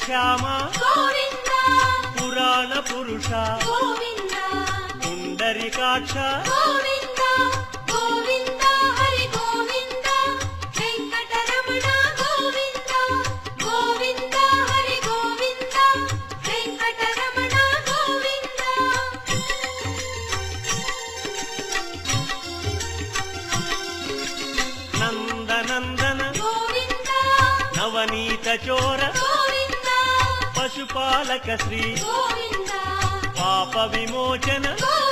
శ్యామ గోవింద పురాణ పురుష గోవింద పుండరీకాక్ష గోవింద గోవింద హరి గోవింద వెంకటరమణ గోవింద గోవింద హరి గోవింద వెంకటరమణ గోవింద నందనందన గోవింద నవనీత చోర గోవింద పశుపాలక శ్రీ గోవింద పాప విమోచన గోవింద